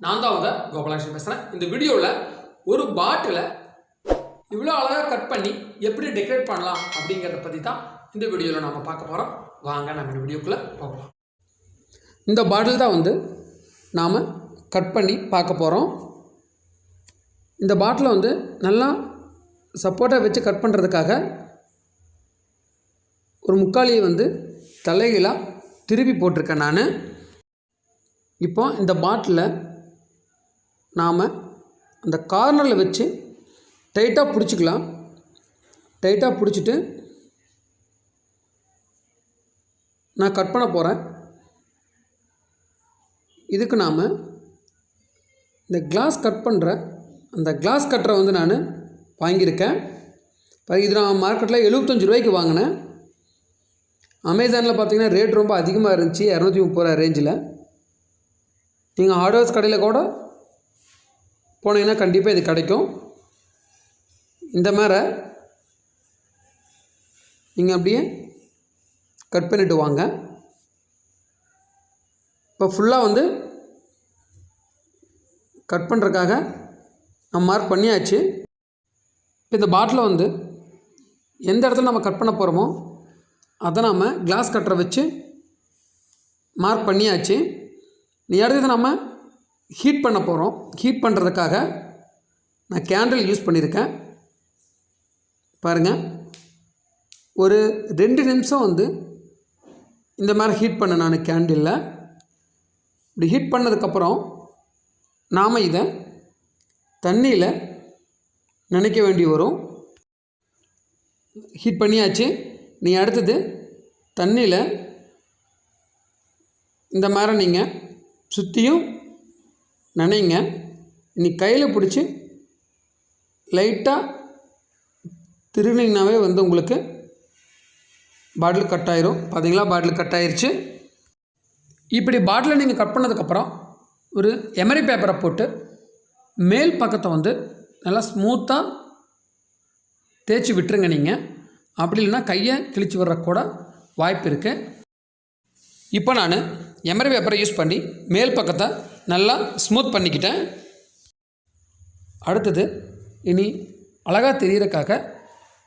நான் தான் உங்க கோபாலகிருஷ்ணன் பேசுகிறேன். இந்த வீடியோவில் ஒரு பாட்டிலை இவ்வளோ அழகாக கட் பண்ணி எப்படி டெக்கரேட் பண்ணலாம் அப்படிங்கிறத பற்றி தான் இந்த வீடியோவில் நம்ம பார்க்க போகிறோம். வாங்க நம்ம இந்த வீடியோக்குள்ளே போகலாம். இந்த பாட்டில் தான் நாம் கட் பண்ணி பார்க்க போகிறோம். இந்த பாட்டிலை நல்லா சப்போர்ட்டாக வச்சு கட் பண்ணுறதுக்காக ஒரு முக்காலியை தலைகீழாக திருப்பி போட்டிருக்கேன் நான். இப்போ இந்த பாட்டிலை நாம் அந்த கார்னரில் வச்சு டைட்டாக பிடிச்சிக்கலாம். டைட்டாக பிடிச்சிட்டு நான் கட் பண்ண போகிறேன். இதுக்கு நாம் இந்த கிளாஸ் கட் பண்ணுற அந்த கிளாஸ் கட்டரை நான் வாங்கியிருக்கேன். இது நான் மார்க்கெட்டில் 75 ரூபாய்க்கு வாங்கினேன். அமேசானில் பார்த்தீங்கன்னா ரேட் ரொம்ப அதிகமாக இருந்துச்சு, 230 ரூபா ரேஞ்சில். நீங்கள் ஹார்ட்வேர்ஸ் கடையில் கூட போனீங்கன்னா கண்டிப்பாக இது கிடைக்கும். இந்த மாதிரி நீங்கள் அப்படியே கட் பண்ணிவிட்டு வாங்க. இப்போ ஃபுல்லாக கட் பண்ணுறதுக்காக நான் மார்க் பண்ணியாச்சு. இப்போ இந்த பாட்டிலை எந்த இடத்துல நம்ம கட் பண்ண போகிறோமோ அதை நாம் கிளாஸ் கட்டரை வச்சு மார்க் பண்ணியாச்சு. நீ அடுத்தது நம்ம ஹீட் பண்ண போகிறோம். ஹீட் பண்ணுறதுக்காக நான் கேண்டில் யூஸ் பண்ணியிருக்கேன். பாருங்கள், ஒரு 2 நிமிஷம் இந்த மாதிரி ஹீட் பண்ண நான் கேண்டிலில். இப்படி ஹீட் பண்ணதுக்கப்புறம் நாம் இதை தண்ணியில் நினைக்க வேண்டி வரும். ஹீட் பண்ணியாச்சு. நீ அடுத்தது தண்ணியில் இந்த மாதிரி நீங்கள் சுற்றியும் நினைங்க. நீ கையில் பிடிச்சி லைட்டாக திருவினிங்கனாவே உங்களுக்கு பாட்டில் கட் ஆயிரும். பார்த்தீங்களா, பாட்டில் கட் ஆயிடுச்சு. இப்படி பாட்டிலை நீங்கள் கட் பண்ணதுக்கப்புறம் ஒரு எமரி பேப்பரை போட்டு மேல் பக்கத்தை நல்லா ஸ்மூத்தாக தேய்ச்சி விட்டுருங்க. நீங்கள் அப்படி இல்லைன்னா கையை கிழிச்சு வர்ற கூட வாய்ப்பு இருக்குது. இப்போ நான் எமரி பேப்பரை யூஸ் பண்ணி மேல் பக்கத்தை நல்லா ஸ்மூத் பண்ணிக்கிட்டேன். அடுத்தது இனி அழகாக தெரிகிறதுக்காக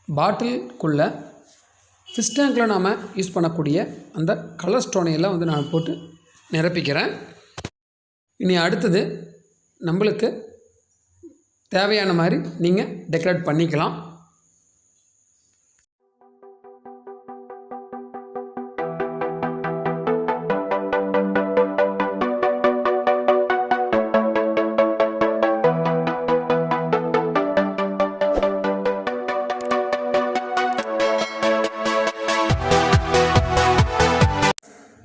பாட்டிலுக்குள்ளே ஃபிஷ் டேங்கில் நாம் யூஸ் பண்ணக்கூடிய அந்த கலர் ஸ்டோனையெல்லாம் நான் போட்டு நிரப்பிக்கிறேன். இனி அடுத்தது நம்மளுக்கு தேவையான மாதிரி நீங்கள் டெக்கரேட் பண்ணிக்கலாம்.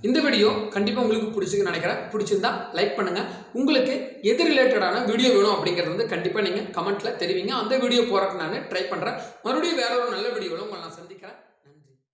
இந்த வீடியோ கண்டிப்பாக உங்களுக்கு பிடிச்சிருக்குன்னு நினைக்கிறேன். பிடிச்சிருந்தா லைக் பண்ணுங்கள். உங்களுக்கு எது ரிலேட்டடான வீடியோ வேணும் அப்படிங்கிறது கண்டிப்பாக நீங்கள் கமெண்ட்டில் தெரிவிங்க. அந்த வீடியோ போகிறதுக்கு நான் ட்ரை பண்ணுறேன். மறுபடியும் வேற ஒரு நல்ல வீடியோவில் உங்களை நான் சந்திக்கிறேன்.